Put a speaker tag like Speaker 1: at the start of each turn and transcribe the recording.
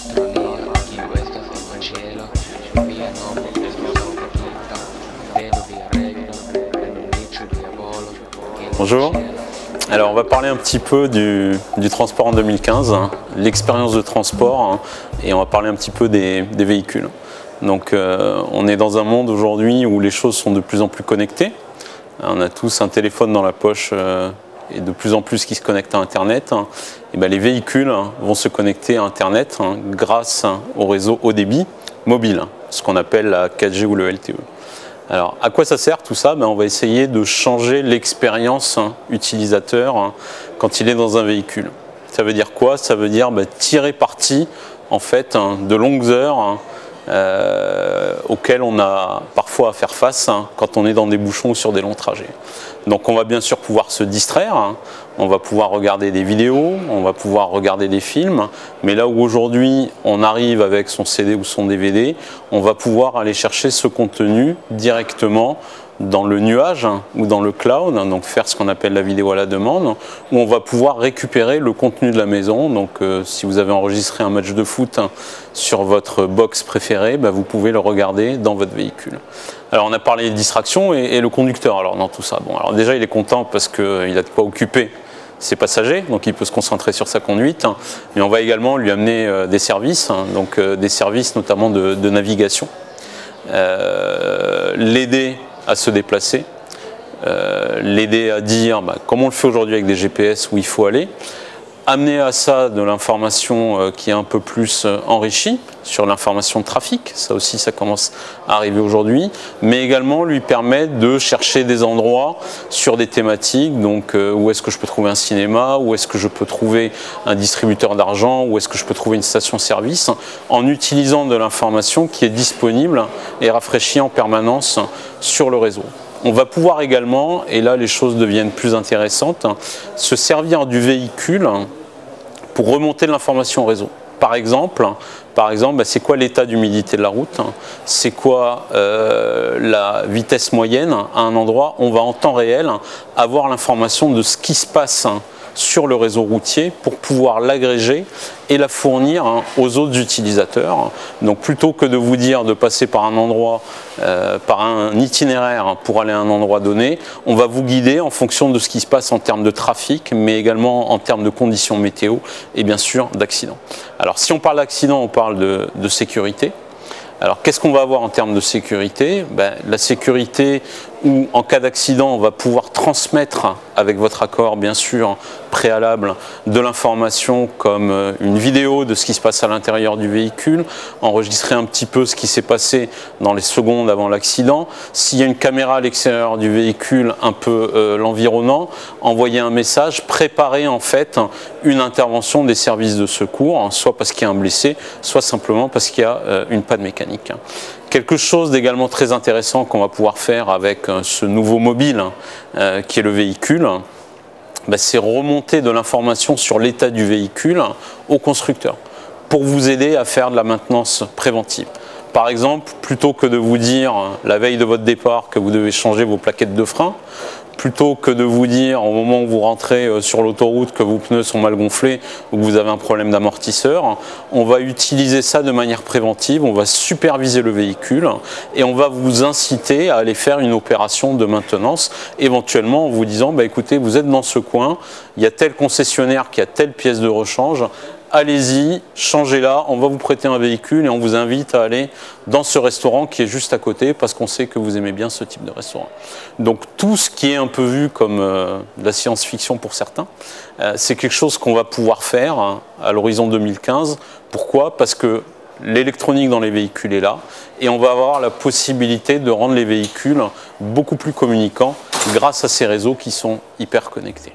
Speaker 1: otro día, y estás en el cielo, lluvia no me despertó poquito, pero via regno, benedicio diavolo,
Speaker 2: Bonjour. Alors on va parler un petit peu du transport en 2015, l'expérience de transport, et on va parler un petit peu des véhicules. Donc on est dans un monde aujourd'hui où les choses sont de plus en plus connectées. On a tous un téléphone dans la poche et de plus en plus qui se connectent à Internet. Et bien, les véhicules vont se connecter à Internet grâce au réseau haut débit mobile, ce qu'on appelle la 4G ou le LTE. Alors, à quoi ça sert tout ça? On va essayer de changer l'expérience utilisateur quand il est dans un véhicule. Ça veut dire quoi? Ça veut dire tirer parti en fait de longues heures auxquelles on a parfois à faire face quand on est dans des bouchons ou sur des longs trajets. Donc on va bien sûr pouvoir se distraire, on va pouvoir regarder des vidéos, on va pouvoir regarder des films, mais là où aujourd'hui on arrive avec son CD ou son DVD, on va pouvoir aller chercher ce contenu directement dans le nuage ou dans le cloud, donc faire ce qu'on appelle la vidéo à la demande, où on va pouvoir récupérer le contenu de la maison. Donc si vous avez enregistré un match de foot sur votre box préférée, vous pouvez le regarder dans votre véhicule. Alors on a parlé de distraction et le conducteur alors dans tout ça. Bon, alors déjà il est content parce qu'il a de quoi occuper ses passagers, donc il peut se concentrer sur sa conduite, mais on va également lui amener des services, donc des services notamment de navigation, l'aider à se déplacer, l'aider à dire comme on le fait aujourd'hui avec des GPS où il faut aller, amener à ça de l'information qui est un peu plus enrichie sur l'information de trafic, ça aussi ça commence à arriver aujourd'hui, mais également lui permettre de chercher des endroits sur des thématiques, donc où est-ce que je peux trouver un cinéma, où est-ce que je peux trouver un distributeur d'argent, où est-ce que je peux trouver une station-service, en utilisant de l'information qui est disponible et rafraîchie en permanence sur le réseau. On va pouvoir également, et là les choses deviennent plus intéressantes, se servir du véhicule pour remonter de l'information au réseau. Par exemple, c'est quoi l'état d'humidité de la route? C'est quoi la vitesse moyenne à un endroit? On va en temps réel avoir l'information de ce qui se passe sur le réseau routier pour pouvoir l'agréger et la fournir aux autres utilisateurs. Donc plutôt que de vous dire de passer par un endroit, par un itinéraire pour aller à un endroit donné, on va vous guider en fonction de ce qui se passe en termes de trafic, mais également en termes de conditions météo et bien sûr d'accidents. Alors si on parle d'accident, on parle de sécurité. Alors qu'est-ce qu'on va avoir en termes de sécurité? La sécurité où en cas d'accident on va pouvoir transmettre avec votre accord bien sûr préalable de l'information comme une vidéo de ce qui se passe à l'intérieur du véhicule, enregistrer un petit peu ce qui s'est passé dans les secondes avant l'accident, s'il y a une caméra à l'extérieur du véhicule un peu l'environnant, envoyer un message, préparer en fait une intervention des services de secours, soit parce qu'il y a un blessé, soit simplement parce qu'il y a une panne mécanique. Quelque chose d'également très intéressant qu'on va pouvoir faire avec ce nouveau mobile qui est le véhicule, c'est remonter de l'information sur l'état du véhicule au constructeur pour vous aider à faire de la maintenance préventive. Par exemple, plutôt que de vous dire la veille de votre départ que vous devez changer vos plaquettes de frein, plutôt que de vous dire au moment où vous rentrez sur l'autoroute que vos pneus sont mal gonflés ou que vous avez un problème d'amortisseur, on va utiliser ça de manière préventive, on va superviser le véhicule et on va vous inciter à aller faire une opération de maintenance, éventuellement en vous disant écoutez, vous êtes dans ce coin, il y a tel concessionnaire qui a telle pièce de rechange, allez-y, changez-la, on va vous prêter un véhicule et on vous invite à aller dans ce restaurant qui est juste à côté parce qu'on sait que vous aimez bien ce type de restaurant. Donc tout ce qui est un peu vu comme de la science-fiction pour certains, c'est quelque chose qu'on va pouvoir faire à l'horizon 2015. Pourquoi? Parce que l'électronique dans les véhicules est là et on va avoir la possibilité de rendre les véhicules beaucoup plus communicants grâce à ces réseaux qui sont hyper connectés.